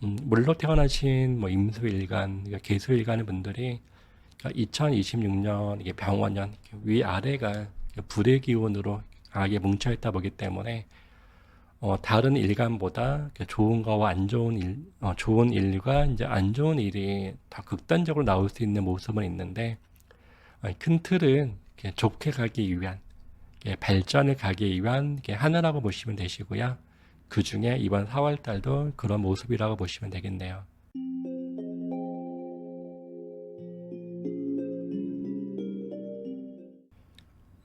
물로 태어나신 뭐 임수일간, 그러니까 계수일간의 분들이 2026년 이게 병원년 위아래가 불의 기운으로 강하게 뭉쳐있다 보기 때문에 다른 일간보다 좋은 거와 안 좋은 좋은 일과 이제 안 좋은 일이 더 극단적으로 나올 수 있는 모습은 있는데 큰 틀은 좋게 가기 위한 발전을 가기 위한 하나라고 보시면 되시고요. 그 중에 이번 4월 달도 그런 모습이라고 보시면 되겠네요.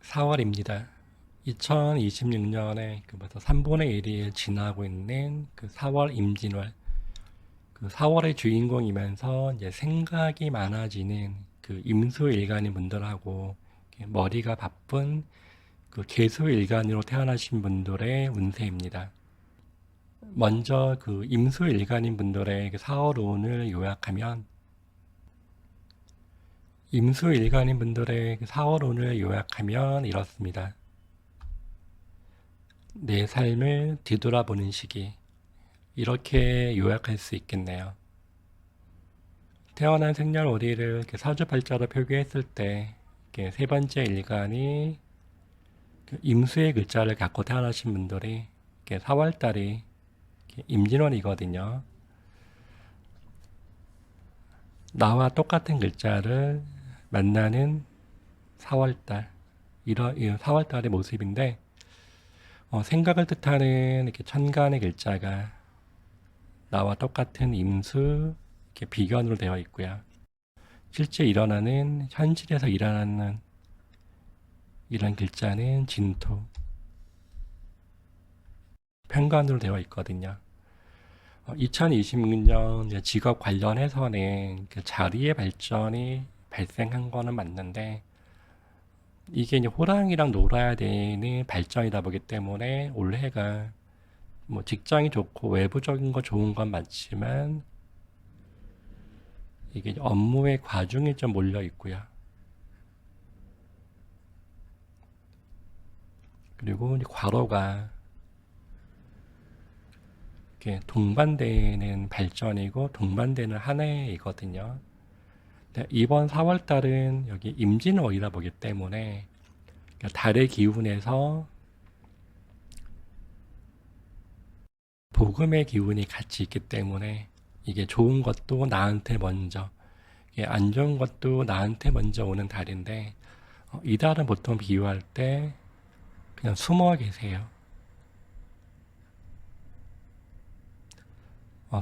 4월입니다. 2026년에 벌써 3분의 1이 지나고 있는 그 4월 임진월. 그 4월의 주인공이면서 이제 생각이 많아지는 그 임수일간인 분들하고 머리가 바쁜 그 계수일간으로 태어나신 분들의 운세입니다. 먼저 그 임수일간인 분들의 4월 운을 요약하면 임수일간인 분들의 4월 운을 요약하면 이렇습니다. 내 삶을 뒤돌아보는 시기, 이렇게 요약할 수 있겠네요. 태어난 생년월일을 사주팔자로 표기했을 때 세 번째 일간이 임수의 글자를 갖고 태어나신 분들이 4월달이 임진월이거든요. 나와 똑같은 글자를 만나는 4월달, 이런 4월달의 모습인데 생각을 뜻하는 이렇게 천간의 글자가 나와 똑같은 임수, 이렇게 비견으로 되어 있고요. 실제 일어나는 현실에서 일어나는 이런 글자는 진토, 편관으로 되어 있거든요. 2026년 직업 관련해서는 그 자리의 발전이 발생한 거는 맞는데 이게 이제 호랑이랑 놀아야 되는 발전이다 보기 때문에 올해가 뭐 직장이 좋고 외부적인 거 좋은 건 맞지만 이게 업무의 과중이 좀 몰려 있고요. 그리고 이제 과로가 이렇게 동반되는 발전이고 동반되는 한 해이거든요. 이번 4월 달은 여기 임진월이라 보기 때문에 달의 기운에서 복음의 기운이 같이 있기 때문에 이게 좋은 것도 나한테 먼저, 이게 안 좋은 것도 나한테 먼저 오는 달인데 이 달은 보통 비유할 때 그냥 숨어 계세요.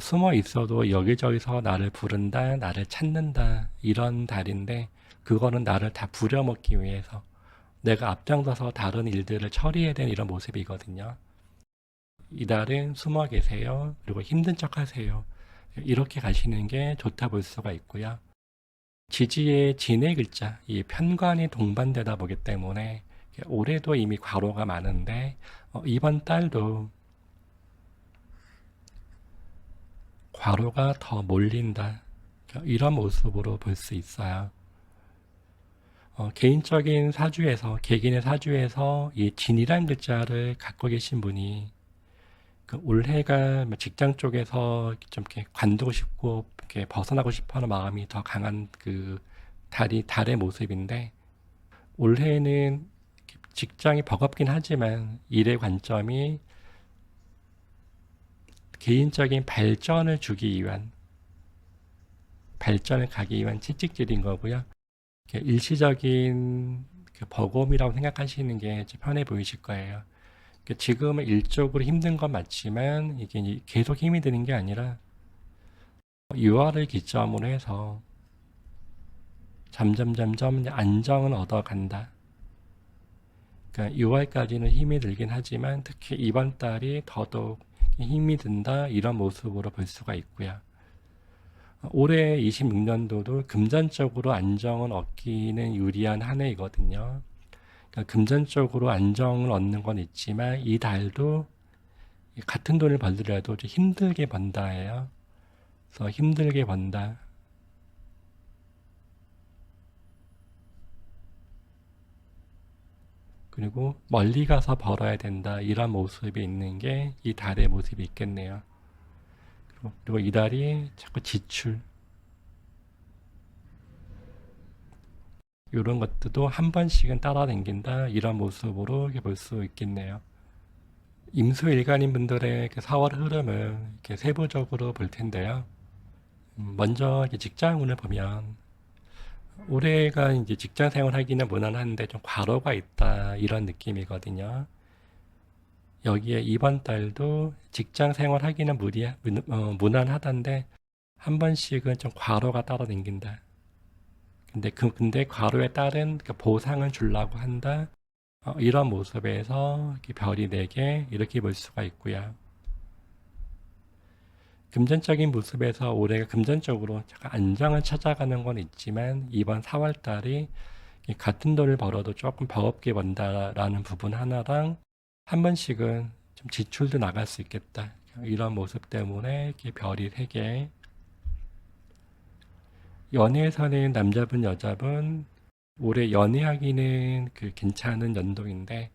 숨어 있어도 여기저기서 나를 부른다, 나를 찾는다 이런 달인데 그거는 나를 다 부려먹기 위해서 내가 앞장서서 다른 일들을 처리해야 되는 이런 모습이거든요. 이달은 숨어 계세요. 그리고 힘든 척 하세요. 이렇게 가시는 게 좋다 볼 수가 있고요. 지지의 진의 글자, 이 편관이 동반되다 보기 때문에 올해도 이미 과로가 많은데 이번 달도 과로가 더 몰린다. 이런 모습으로 볼 수 있어요. 개인적인 사주에서, 개개인의 사주에서 이 진이란 글자를 갖고 계신 분이 그 올해가 직장 쪽에서 좀 이렇게 관두고 싶고 이렇게 벗어나고 싶어하는 마음이 더 강한 그 달의 모습인데 올해는 직장이 버겁긴 하지만 일의 관점이 개인적인 발전을 주기 위한 발전을 가기 위한 채찍질인 거고요. 일시적인 그 버거움이라고 생각하시는 게 편해 보이실 거예요. 지금은 일적으로 힘든 건 맞지만 이게 계속 힘이 드는 게 아니라 6월을 기점으로 해서 점점 안정을 얻어간다. 그러니까 6월까지는 힘이 들긴 하지만 특히 이번 달이 더더욱 힘이 든다 이런 모습으로 볼 수가 있고요. 올해 26년도도 금전적으로 안정을 얻기는 유리한 한 해이거든요. 그러니까 금전적으로 안정을 얻는 건 있지만 이 달도 같은 돈을 벌더라도 좀 힘들게 번다예요. 그래서 힘들게 번다. 그리고 멀리 가서 벌어야 된다. 이런 모습이 있는 게 이 달의 모습이 있겠네요. 그리고 이달이 자꾸 지출, 이런 것들도 한 번씩은 따라다닌다, 이런 모습으로 볼 수 있겠네요. 임수일간인 분들의 4월 흐름을 이렇게 세부적으로 볼 텐데요. 먼저 직장운을 보면 올해가 이제 직장 생활하기는 무난한데 좀 과로가 있다, 이런 느낌이거든요. 여기에 이번 달도 직장 생활하기는 무난하던데 한 번씩은 좀 과로가 따라다닌다. 근데 과로에 따른 그 보상을 주려고 한다. 이런 모습에서 이렇게 별이 4개 이렇게 볼 수가 있고요. 금전적인 모습에서 올해가 금전적으로 잠깐 안정을 찾아가는 건 있지만 이번 4월 달이 같은 돈을 벌어도 조금 버겁게 번다라는 부분 하나랑 한 번씩은 좀 지출도 나갈 수 있겠다. 이런 모습 때문에 이렇게 별이 3개. 연애에서는 남자분, 여자분 올해 연애하기는 괜찮은 연도인데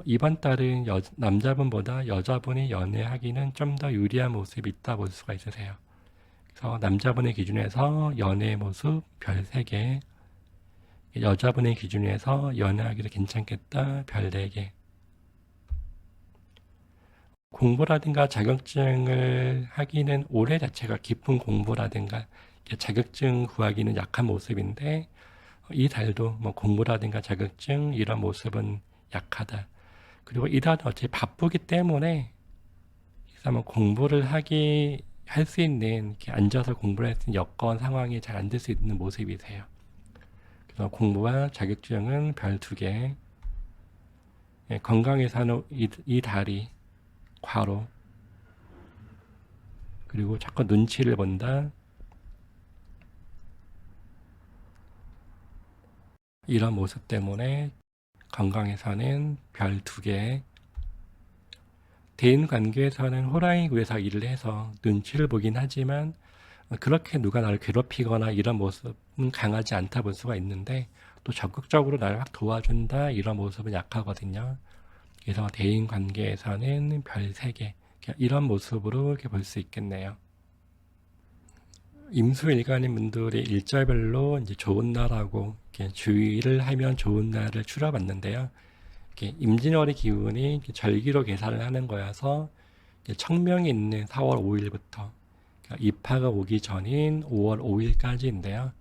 이번 달은 남자분보다 여자분이 연애하기는 좀 더 유리한 모습이 있다 볼 수가 있으세요. 그래서 남자분의 기준에서 연애 모습 별 3개, 여자분의 기준에서 연애하기도 괜찮겠다 별 4개. 공부라든가 자격증을 하기는 올해 자체가 깊은 공부라든가 자격증 구하기는 약한 모습인데 이 달도 뭐 공부라든가 자격증 이런 모습은 약하다. 그리고 이 달은 어차피 바쁘기 때문에 공부를 할 수 있는, 이렇게 앉아서 공부를 할 수 있는 여건 상황이 잘 안 될 수 있는 모습이세요. 그래서 공부와 자격증은 별 2개. 예, 건강에서는 이 달이 과로, 그리고 자꾸 눈치를 본다, 이런 모습 때문에 건강에서는 별 2개. 대인 관계에서는 호랑이 구에서 일을 해서 눈치를 보긴 하지만 그렇게 누가 나를 괴롭히거나 이런 모습은 강하지 않다 볼 수가 있는데 또 적극적으로 나를 확 도와준다, 이런 모습은 약하거든요. 그래서 대인 관계에서는 별 3개, 이런 모습으로 이렇게 볼 수 있겠네요. 임수일간인 분들이 일자별로 이제 좋은 날하고 이렇게 주의를 하면 좋은 날을 추려봤는데요. 이렇게 임진월의 기운이 이렇게 절기로 계산을 하는 거여서 청명이 있는 4월 5일부터 입하가 오기 전인 5월 5일까지인데요.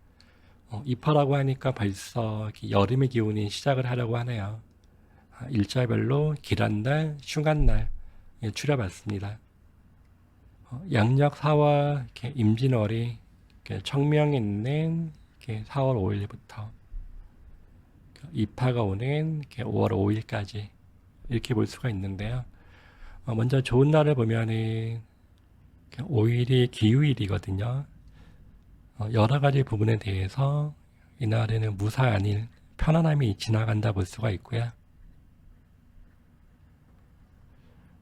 입하라고 하니까 벌써 여름의 기운이 시작을 하려고 하네요. 일자별로 길한날, 흉한날 추려봤습니다. 양력 4월 임진월이 청명이 있는 4월 5일부터 입하가 오는 5월 5일까지 이렇게 볼 수가 있는데요. 먼저 좋은 날을 보면은 5일이 기후일이거든요. 여러 가지 부분에 대해서 이날에는 무사안일, 편안함이 지나간다 볼 수가 있고요.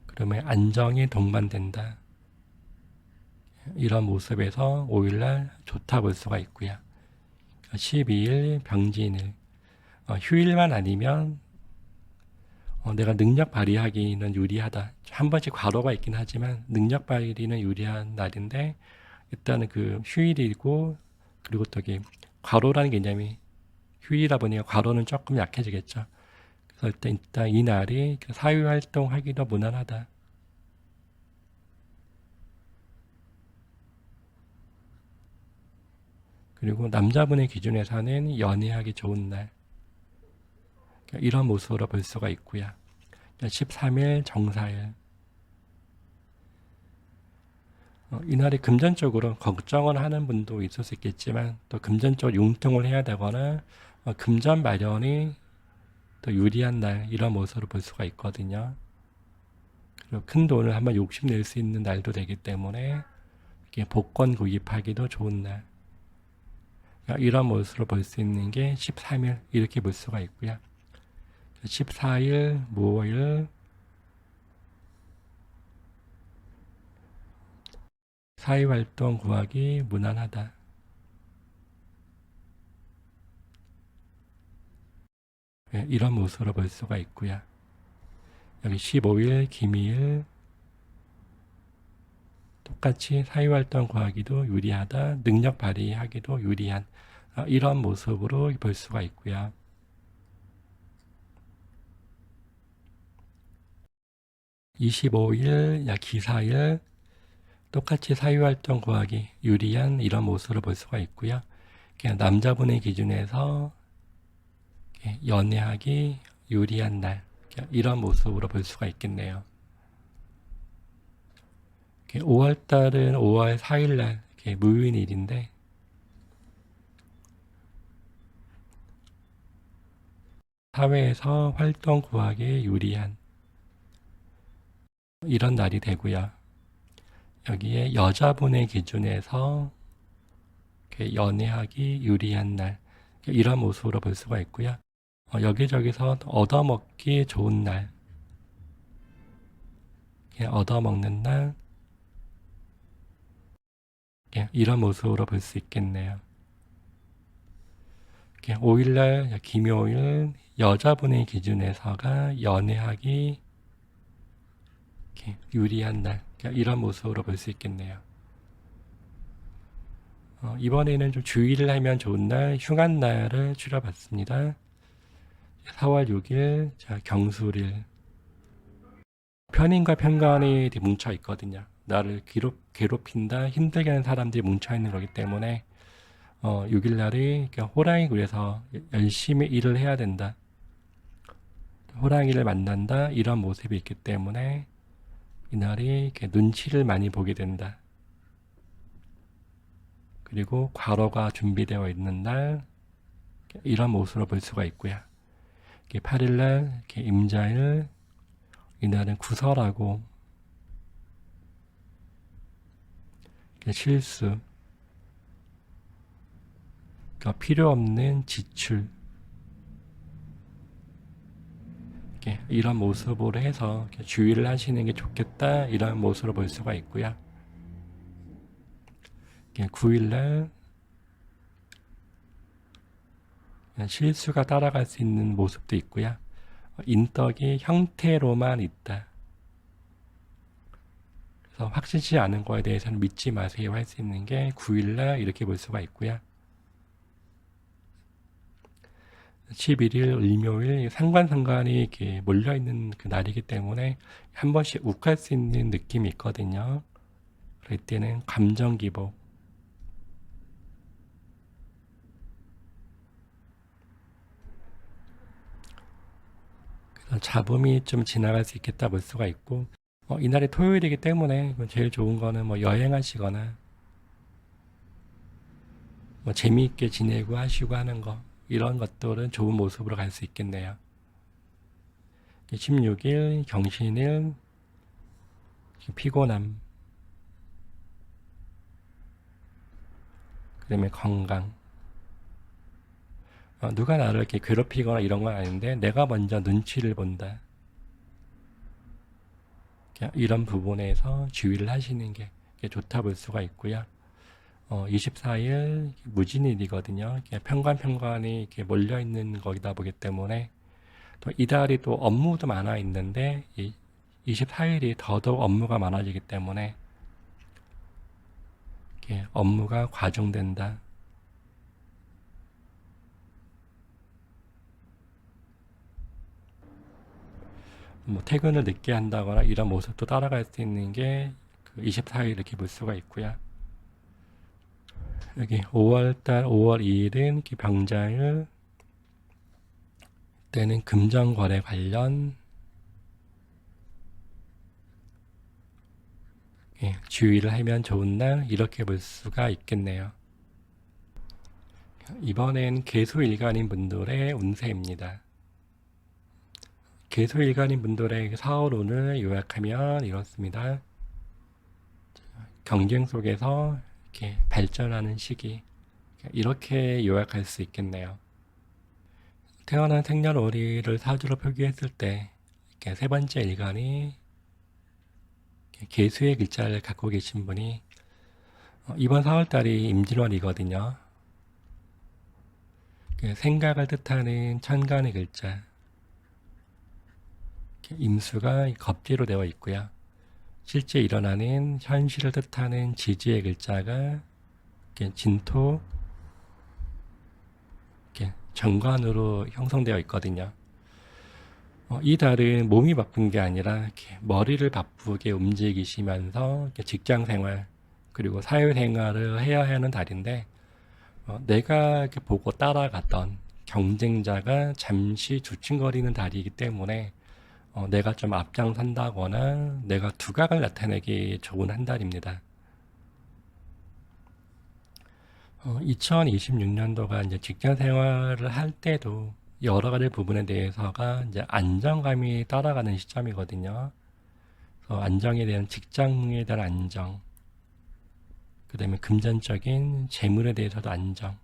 그러면 안정이 동반된다, 이런 모습에서 5일날 좋다 볼 수가 있고요. 12일 병진일, 휴일만 아니면 내가 능력 발휘하기는 유리하다. 한 번씩 과로가 있긴 하지만 능력 발휘는 유리한 날인데 일단은 휴일이고, 그리고 또 과로라는 개념이 휴일이다 보니까 과로는 조금 약해지겠죠. 그래서 일단 이 날이 사회활동 하기도 무난하다. 그리고 남자분의 기준에서는 연애하기 좋은 날, 이런 모습으로 볼 수가 있고요. 13일 정사일, 이날이 금전적으로 걱정을 하는 분도 있을 수 있겠지만 또 금전적으로 융통을 해야 되거나 금전 마련이 또 유리한 날, 이런 모습으로 볼 수가 있거든요. 그리고 큰 돈을 한번 욕심낼 수 있는 날도 되기 때문에 복권 구입하기도 좋은 날, 이런 모습으로 볼 수 있는 게 13일 이렇게 볼 수가 있고요. 14일 무오일, 사회활동 구하기 무난하다. 이런 모습으로 볼 수가 있고요. 여기 15일 김일, 똑같이 사회활동 구하기도 유리하다, 능력 발휘하기도 유리한 이런 모습으로 볼 수가 있고요. (25일) 기사일 똑같이 사회활동 구하기 유리한 이런 모습으로 볼 수가 있고요. 남자분의 기준에서 연애하기 유리한 날 이런 모습으로 볼 수가 있겠네요. 5월달은 5월 4일날 무인일인데 사회에서 활동 구하기에 유리한 이런 날이 되고요. 여기에 여자분의 기준에서 연애하기 유리한 날 이런 모습으로 볼 수가 있고요. 여기저기서 얻어먹기 좋은 날, 얻어먹는 날 이런 모습으로 볼 수 있겠네요. 5일날 김요일 여자분의 기준에서가 연애하기 유리한 날 이런 모습으로 볼 수 있겠네요. 이번에는 좀 주의를 하면 좋은 날, 흉한 날을 추려봤습니다. 4월 6일 경술일 편인과 편견이 뭉쳐 있거든요. 나를 괴롭힌다, 힘들게 하는 사람들이 뭉쳐 있는 거기 때문에 6일 날이 호랑이 굴에서 열심히 일을 해야 된다. 호랑이를 만난다 이런 모습이 있기 때문에 이날이 눈치를 많이 보게 된다. 그리고 과로가 준비되어 있는 날 이런 모습으로 볼 수가 있고요. 8일날 임자일 이날은 구설하고 실수 필요 없는 지출 이런 모습으로 해서 주의를 하시는 게 좋겠다 이런 모습으로 볼 수가 있고요. 9일날 실수가 따라갈 수 있는 모습도 있고요. 인덕이 형태로만 있다. 그래서 확실치 않은 거에 대해서는 믿지 마세요 할 수 있는 게 9일날 이렇게 볼 수가 있고요. 11일 일묘일 상관상관이 이렇게 몰려있는 그 날이기 때문에 한 번씩 욱할 수 있는 느낌이 있거든요. 그럴 때는 감정기복 그래서 잡음이 좀 지나갈 수 있겠다 볼 수가 있고 이날이 토요일이기 때문에 제일 좋은 거는 여행하시거나 재미있게 지내고 하시고 하는 거 이런 것들은 좋은 모습으로 갈 수 있겠네요. 16일 경신일 피곤함 그 다음에 건강 누가 나를 이렇게 괴롭히거나 이런 건 아닌데 내가 먼저 눈치를 본다. 이런 부분에서 주의를 하시는 게 좋다 볼 수가 있고요. 24일 무진일이거든요. 편관이 이렇게 몰려있는 거기다 보기 때문에 또 이달이 또 업무도 많아 있는데 24일이 더더욱 업무가 많아지기 때문에 업무가 과중된다. 퇴근을 늦게 한다거나 이런 모습도 따라갈 수 있는 게 24일 이렇게 볼 수가 있고요. 여기 5월달 5월 2일은 병자일 때는 금전거래 관련 주의를 하면 좋은 날 이렇게 볼 수가 있겠네요. 이번엔 개수일간인 분들의 운세입니다. 개수일간인 분들의 4월 운을 요약하면 이렇습니다. 경쟁 속에서 이렇게 발전하는 시기 이렇게 요약할 수 있겠네요. 태어난 생년월일을 사주로 표기했을 때 이렇게 세 번째 일간이 개수의 글자를 갖고 계신 분이 이번 4월달이 임진월이거든요. 생각을 뜻하는 천간의 글자 임수가 겁재로 되어 있고요. 실제 일어나는 현실을 뜻하는 지지의 글자가 이렇게 진토, 이렇게 정관으로 형성되어 있거든요. 이 달은 몸이 바쁜 게 아니라 이렇게 머리를 바쁘게 움직이시면서 이렇게 직장 생활 그리고 사회 생활을 해야 하는 달인데, 내가 이렇게 보고 따라갔던 경쟁자가 잠시 주춤거리는 달이기 때문에 내가 좀 앞장선다거나 내가 두각을 나타내기 좋은 한 달입니다. 2026년도가 이제 직장 생활을 할 때도 여러 가지 부분에 대해서가 이제 안정감이 따라가는 시점이거든요. 그래서 안정에 대한 직장에 대한 안정, 그 다음에 금전적인 재물에 대해서도 안정.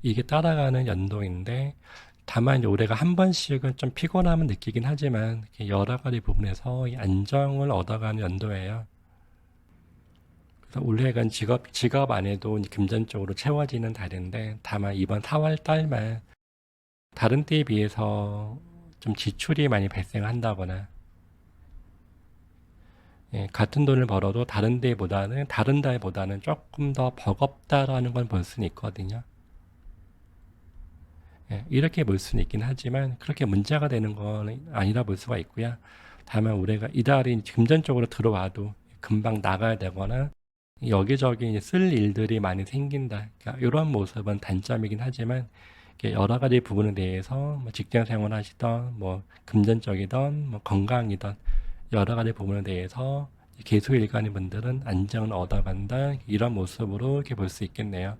이게 따라가는 연도인데, 다만 이제 올해가 한 번씩은 좀 피곤함을 느끼긴 하지만 여러 가지 부분에서 이 안정을 얻어가는 연도예요. 그래서 올해가 직업 안에도 이제 금전적으로 채워지는 달인데, 다만 이번 4월 달만 다른 때에 비해서 좀 지출이 많이 발생한다거나, 같은 돈을 벌어도 다른 달보다는 조금 더 버겁다라는 건 볼 수는 있거든요. 이렇게 볼 수는 있긴 하지만 그렇게 문제가 되는 건 아니라 볼 수가 있고요. 다만 우리가 이달이 금전적으로 들어와도 금방 나가야 되거나 여기저기 이제 쓸 일들이 많이 생긴다. 그러니까 이런 모습은 단점이긴 하지만 여러 가지 부분에 대해서 뭐 직장 생활 하시던 뭐 금전적이던 뭐 건강이던 여러 가지 부분에 대해서 계속일관인 분들은 안정을 얻어간다. 이런 모습으로 이렇게 볼 수 있겠네요.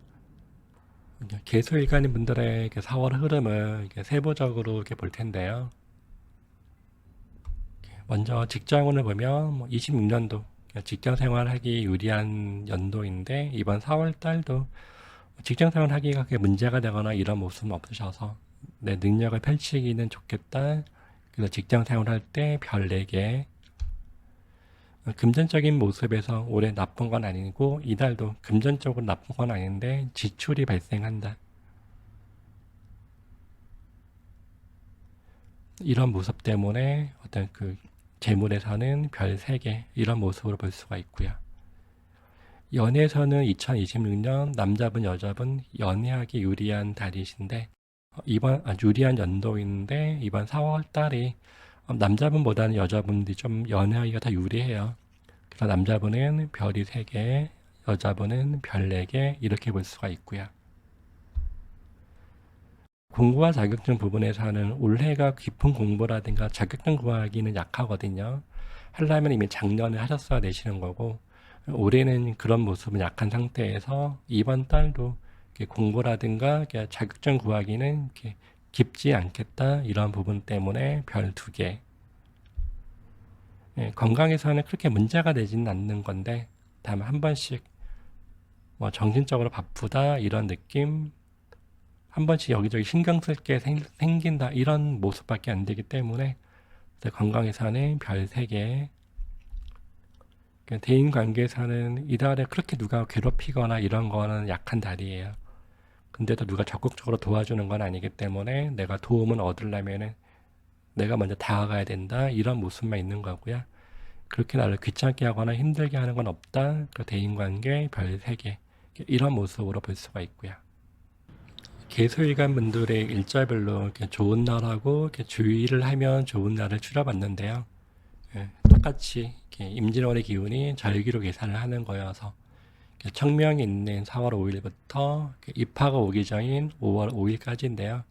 계속일관인 분들의 4월 흐름을 이렇게 세부적으로 이렇게 볼 텐데요. 먼저 직장운을 보면 뭐 26년도 직장 생활하기 유리한 연도인데, 이번 4월 달도 직장 생활하기가 그렇게 문제가 되거나 이런 모습은 없으셔서 내 능력을 펼치기는 좋겠다. 그래서 직장 생활할 때 별 4개. 금전적인 모습에서 올해 나쁜 건 아니고 이달도 금전적으로 나쁜 건 아닌데 지출이 발생한다. 이런 모습 때문에 어떤 그 재물에서는 별 3개 이런 모습으로 볼 수가 있고요. 연애에서는 2026년 남자분 여자분 연애하기 유리한 달이신데, 유리한 연도인데 이번 4월 달이 남자분보다는 여자분들이 좀 연애하기가 더 유리해요. 그래서 남자분은 별이 3개, 여자분은 별 4개 이렇게 볼 수가 있고요. 공부와 자격증 부분에서는 올해가 깊은 공부라든가 자격증 구하기는 약하거든요. 하려면 이미 작년에 하셨어야 되시는 거고, 올해는 그런 모습은 약한 상태에서 이번 달도 공부라든가 자격증 구하기는 깊지 않겠다. 이런 부분 때문에 별 2개. 건강에서는 그렇게 문제가 되지는 않는 건데, 다만 한 번씩 뭐 정신적으로 바쁘다 이런 느낌, 한 번씩 여기저기 신경 쓸 게 생긴다 이런 모습밖에 안 되기 때문에 건강에서는 별 3개. 대인 관계에서는 이달에 그렇게 누가 괴롭히거나 이런 거는 약한 달이에요. 근데도 누가 적극적으로 도와주는 건 아니기 때문에 내가 도움을 얻으려면은 내가 먼저 다가가야 된다 이런 모습만 있는 거고요. 그렇게 나를 귀찮게 하거나 힘들게 하는 건 없다. 대인관계 별 3개 이런 모습으로 볼 수가 있고요. 계수일관 분들의 일자별로 이렇게 좋은 날하고 이렇게 주의를 하면 좋은 날을 추려봤는데요. 똑같이 이렇게 임진월의 기운이 절기로 계산을 하는 거여서 청명이 있는 4월 5일부터 입하가 오기 전인 5월 5일까지인데요.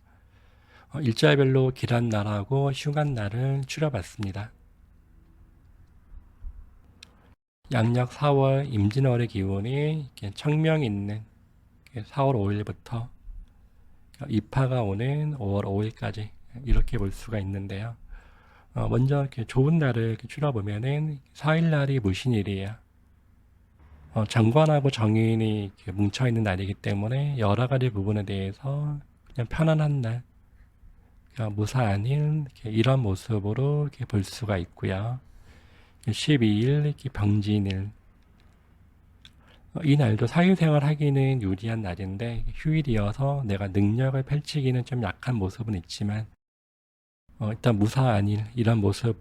일자별로 길한 날하고 흉한 날을 추려봤습니다. 양력 4월 임진월의 기운이 청명이 있는 4월 5일부터 입하가 오는 5월 5일까지 이렇게 볼 수가 있는데요. 먼저 이렇게 좋은 날을 이렇게 추려보면은 4일 날이 무신일이에요. 정관하고 정인이 뭉쳐있는 날이기 때문에 여러 가지 부분에 대해서 그냥 편안한 날, 무사안일 이런 모습으로 이렇게 볼 수가 있고요. 12일 이렇게 병진일, 이 날도 사회생활 하기는 유리한 날인데 휴일이어서 내가 능력을 펼치기는 좀 약한 모습은 있지만 일단 무사안일 이런 모습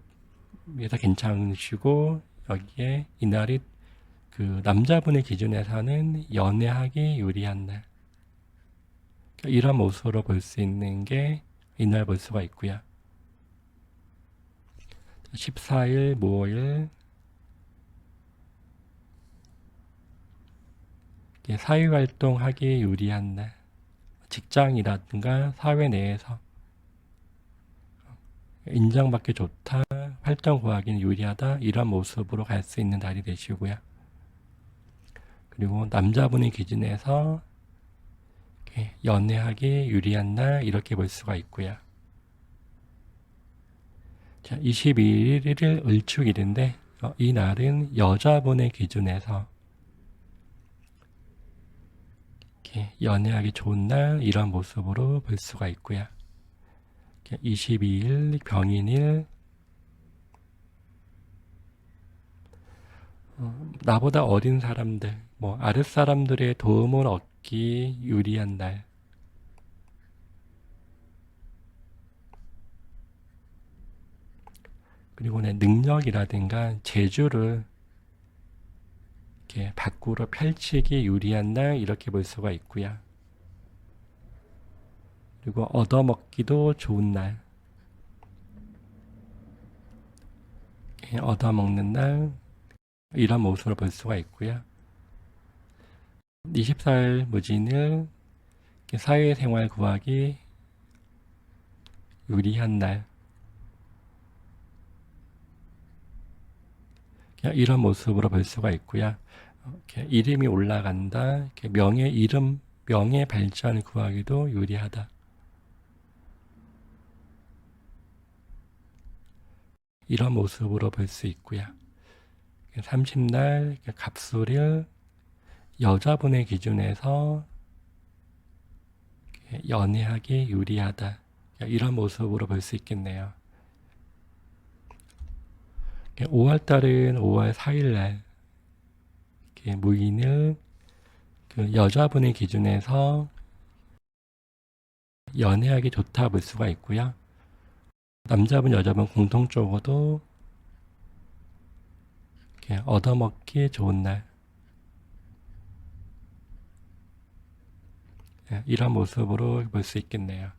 그래서 괜찮으시고, 여기에 이날이 그 남자분의 기준에서는 연애하기 유리한 날. 그러니까 이런 모습으로 볼 수 있는 게 이날 볼 수가 있고요. 14일, 모일, 사회활동하기 유리한 날. 직장이라든가 사회 내에서 인정받기 좋다, 활동 구하기는 유리하다, 이런 모습으로 갈 수 있는 날이 되시고요. 그리고 남자분의 기준에서 연애하기 유리한 날, 이렇게 볼 수가 있고요. 자, 22일 을축일인데 이 날은 여자분의 기준에서 연애하기 좋은 날, 이런 모습으로 볼 수가 있고요. 22일 병인일, 나보다 어린 사람들, 뭐 아랫사람들의 도움을 얻기 유리한 날. 그리고 내 능력이라든가 재주를 이렇게 밖으로 펼치기 유리한 날, 이렇게 볼 수가 있고요. 그리고 얻어먹기도 좋은 날, 얻어먹는 날, 이런 모습으로 볼 수가 있고요. 24일 무진일, 사회생활 구하기 유리한 날, 이런 모습으로 볼 수가 있고요. 이름이 올라간다, 명예 발전 구하기도 유리하다. 이런 모습으로 볼 수 있고요. 30날 갑술일, 여자분의 기준에서 연애하기 유리하다. 이런 모습으로 볼 수 있겠네요. 5월달은 5월 4일날 무인을 여자분의 기준에서 연애하기 좋다 볼 수가 있고요. 남자분, 여자분 공통적으로도 얻어먹기 좋은 날, 이런 모습으로 볼 수 있겠네요.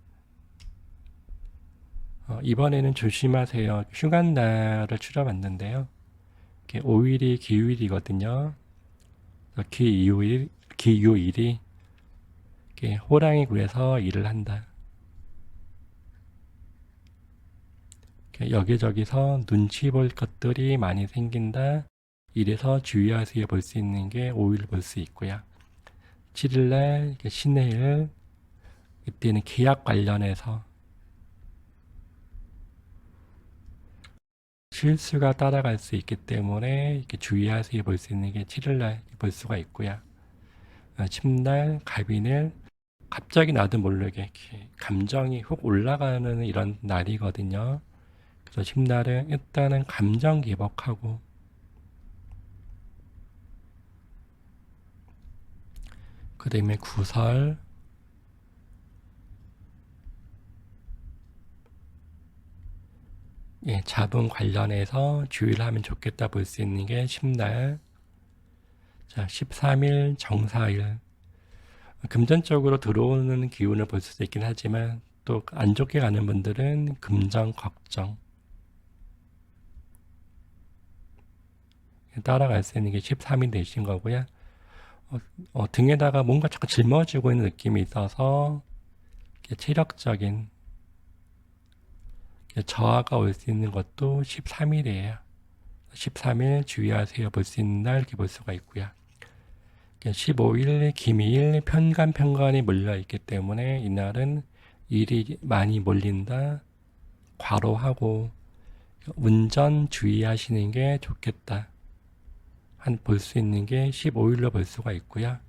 이번에는 조심하세요. 휴간날을 추려봤는데요. 5일이 기후일이거든요. 기유일이 호랑이 굴에서 일을 한다. 여기저기서 눈치 볼 것들이 많이 생긴다. 이래서 주의하세요 볼 수 있는 게 5일 볼 수 있고요. 7일날 신해일, 이때는 계약 관련해서 실수가 따라갈 수 있기 때문에 이렇게 주의하세요 볼 수 있는 게 7일날 볼 수가 있고요. 10날 갑인일, 갑자기 나도 모르게 이렇게 감정이 훅 올라가는 이런 날이거든요. 그래서 10날은 일단은 감정 기복하고, 그 다음에 구설, 자분 관련해서 주의를 하면 좋겠다 볼 수 있는 게 10날. 자, 13일 정사일. 금전적으로 들어오는 기운을 볼 수도 있긴 하지만 또 안 좋게 가는 분들은 금전 걱정. 따라갈 수 있는 게 13일 되신 거고요. 등에다가 뭔가 자꾸 짊어지고 있는 느낌이 있어서 체력적인 저하가 올 수 있는 것도 13일이에요. 13일 주의하세요 볼 수 있는 날, 이렇게 볼 수가 있고요. 15일 김일, 편관이 몰려있기 때문에 이날은 일이 많이 몰린다, 과로하고 운전 주의하시는 게 좋겠다 볼 수 있는 게 15일로 볼 수가 있고요.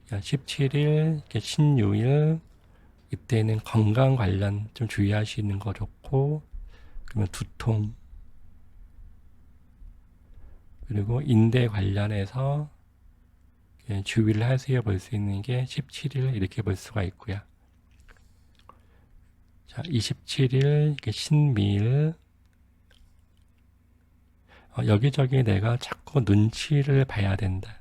17일 신유일, 이때는 건강 관련 좀 주의하시는 거 좋고, 그러면 두통, 그리고 인대 관련해서 주의를 하세요 볼 수 있는 게 17일, 이렇게 볼 수가 있고요. 자, 27일 신미일, 여기저기 내가 자꾸 눈치를 봐야 된다.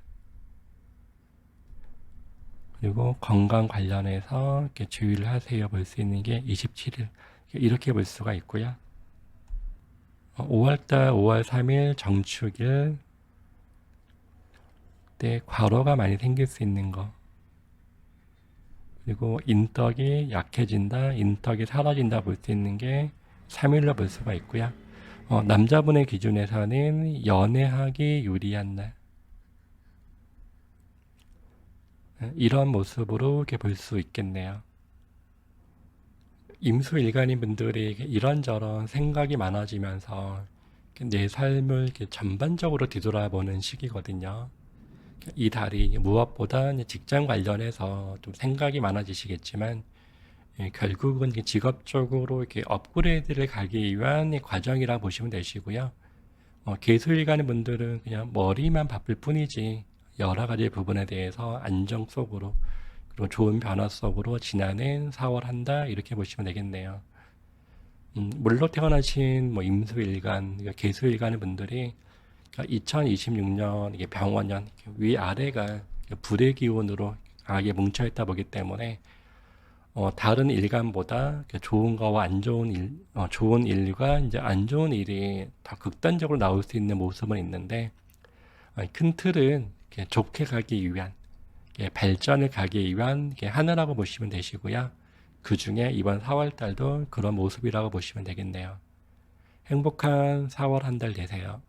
그리고 건강 관련해서 이렇게 주의를 하세요. 볼 수 있는 게 27일. 이렇게 볼 수가 있고요. 5월달 5월 3일 정축일 때 과로가 많이 생길 수 있는 거. 그리고 인덕이 약해진다, 인덕이 사라진다 볼 수 있는 게 3일로 볼 수가 있고요. 남자분의 기준에서는 연애하기 유리한 날. 이런 모습으로 이렇게 볼 수 있겠네요. 임수일간인 분들이 이런저런 생각이 많아지면서 내 삶을 이렇게 전반적으로 뒤돌아보는 시기거든요. 이 달이 무엇보다 직장 관련해서 좀 생각이 많아지시겠지만 결국은 직업적으로 이렇게 업그레이드를 가기 위한 과정이라 보시면 되시고요. 계수일간인 분들은 그냥 머리만 바쁠 뿐이지 여러 가지 부분에 대해서 안정 속으로 그리고 좋은 변화 속으로 지나는 4월 한 달 이렇게 보시면 되겠네요. 물로 태어나신 임수일간, 그러니까 계수일간의 분들이 2026년 이게 병원년 위아래가 불의 기운으로 아예 뭉쳐있다 보기 때문에 다른 일간보다 좋은 거와 안 좋은 좋은 일과 이제 안 좋은 일이 더 극단적으로 나올 수 있는 모습은 있는데 큰 틀은 좋게 가기 위한 발전을 가기 위한 하늘라고 보시면 되시고요. 그 중에 이번 4월 달도 그런 모습이라고 보시면 되겠네요. 행복한 4월 한 달 되세요.